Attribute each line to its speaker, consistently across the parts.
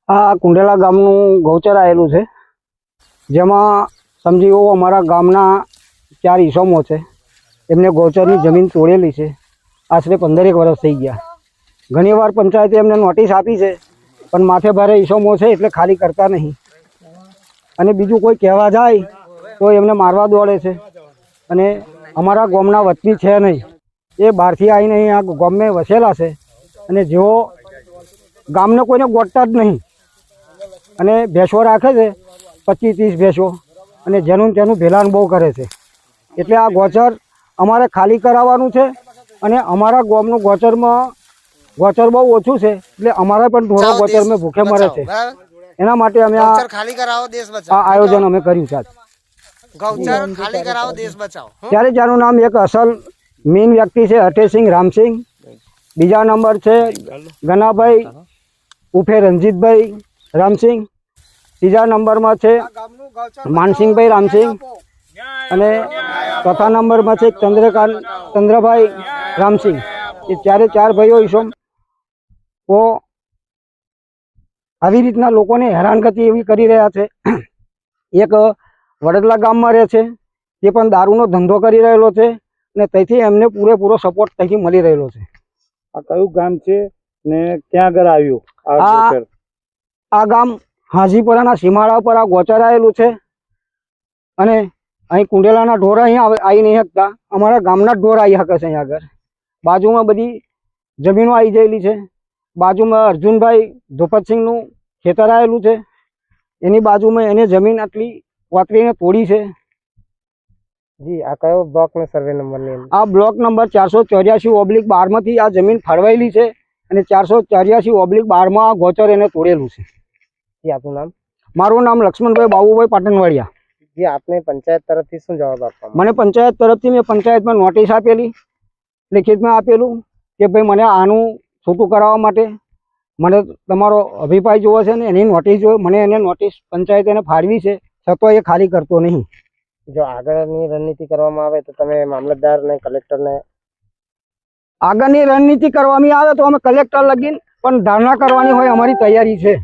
Speaker 1: આ કુંડેલા ગામનું ગૌચર આવેલું છે, જેમાં સમજી લો અમારા ગામના 4 ઈસમો છે. એમને ગૌચરની જમીન તોડેલી છે. આશરે 15 વર્ષ થઈ ગયા. ઘણીવાર પંચાયતે એમને નોટિસ આપી છે, પણ માથે ભારે ઈસમો છે એટલે ખાલી કરતા નહીં. અને બીજું કોઈ કહેવા જાય તો એમને મારવા દોડે છે. અને અમારા ગામના વતની છે નહીં, એ બહારથી આવીને અહીં આ ગામમાં વસેલા છે. અને જેઓ ગામને કોઈને ગોતતા જ નહીં. અને ભેંસો રાખે છે, 25-30 ભેંસો, અને જેનું તેનું ભેલાણ બહુ કરે છે. એટલે આ ગોચર અમારે ખાલી કરાવવાનું છે. અને અમારા ગામનું ગોચર બહુ ઓછું છે, એટલે અમારા પણ ઢોરો ગોચરમાં ભૂખે મરે છે. એના માટે અમે આ આયોજન અમે કર્યું છે. ત્યારે જેનું નામ એક અસલ મેઇન વ્યક્તિ છે હટેસિંહ રામસિંહ, બીજા નંબર છે ગનાભાઈ ઉફે રંજીતભાઈ રામસિંહ, ત્રીજા નંબરમાં છે માનસિંહભાઈ રામસિંહ, અને ચોથા નંબરમાં છે ચંદ્રભાઈ રામસિંહ. એ ચારે 4 ભાઈઓ ઈસમ તો આવી રીતના લોકોને હેરાનગતિ એવી કરી રહ્યા છે. એક વડોદરા ગામમાં રહે છે, તે પણ દારૂનો ધંધો કરી રહેલો છે, અને તેથી એમને પૂરેપૂરો સપોર્ટ ત્યાંથી મળી રહેલો છે.
Speaker 2: આ કયું ગામ છે ને ક્યાં આગળ આવ્યું
Speaker 1: આ ગામ હાજીપુરાના સીમાડા પર આ ગોચર આવેલું છે. અને અહીં કુંડેલાના ઢોર અહીં આવી નહીં શકતા, અમારા ગામના ઢોર આવી શકે છે. અહીં આગળ બાજુમાં બધી જમીનો આવી ગયેલી છે. બાજુમાં અર્જુનભાઈ ધોપતસિંહનું ખેતર આવેલું છે. એની બાજુમાં એને જમીન આટલી વાતરીને તોડી છે.
Speaker 2: જી આ કયો બ્લોક નો સર્વે નંબર?
Speaker 1: આ બ્લોક નંબર 484/12 આ જમીન ફળવાયેલી છે. અને 484/12 આ ગોચર એને તોડેલું છે.
Speaker 2: આપનું નામ?
Speaker 1: મારું નામ લક્ષ્મણભાઈ બાબુભાઈ પાટણવાડિયા.
Speaker 2: જી આપને પંચાયત તરફથી શું જવાબ આપવામાં?
Speaker 1: મને પંચાયત તરફથી મેં પંચાયતમાં નોટિસ આપેલી, લિખિતમાં આપેલું કે ભાઈ મને આનું છૂટું કરાવવા માટે મને તમારો અભિપ્રાય જોવો છે ને એની નોટિસ જોઈએ. મને એને નોટિસ પંચાયત એને ફાળવી છે, છતાં એ ખાલી કરતો નહીં.
Speaker 2: જો આગળની રણનીતિ કરવામાં આવે તો તમે મામલતદાર ને કલેક્ટરને?
Speaker 1: આગળની રણનીતિ કરવામાં આવે તો અમે કલેક્ટર લગીને પણ ધારણા કરવાની હોય અમારી તૈયારી છે.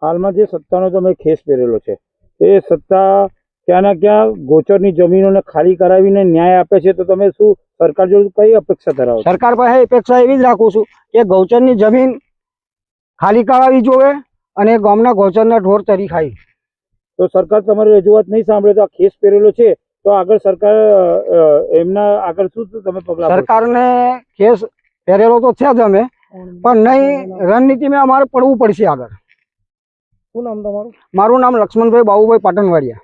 Speaker 2: હાલમાં જે સત્તાનો તમે ખેસ પહેરેલો છે, એ સત્તા ક્યાં ના ક્યાં ગોચરની જમીનોને ખાલી કરાવીને ન્યાય આપે છે, તો તમે શું સરકાર જોડે કઈ અપેક્ષા ધરાવો?
Speaker 1: સરકાર પાસે અપેક્ષા એવી જ રાખું છું કે ગૌચરની જમીન ખાલી કરાવવી જોઈએ અને ગામના ગૌચરના ઢોર ચરી ખાય.
Speaker 2: તો સરકાર તમારી રજૂઆત નહીં સાંભળે તો આ ખેસ પહેરેલો છે, તો આગળ સરકાર એમના આગળ શું તમે પગલાં?
Speaker 1: સરકારને ખેસ પહેરેલો તો છે જ અમે, પણ નહીં રણનીતિમાં અમારે પડવું પડશે આગળ.
Speaker 2: શું નામ તમારું?
Speaker 1: મારું નામ લક્ષ્મણભાઈ બાબુભાઈ પાટણવાડિયા.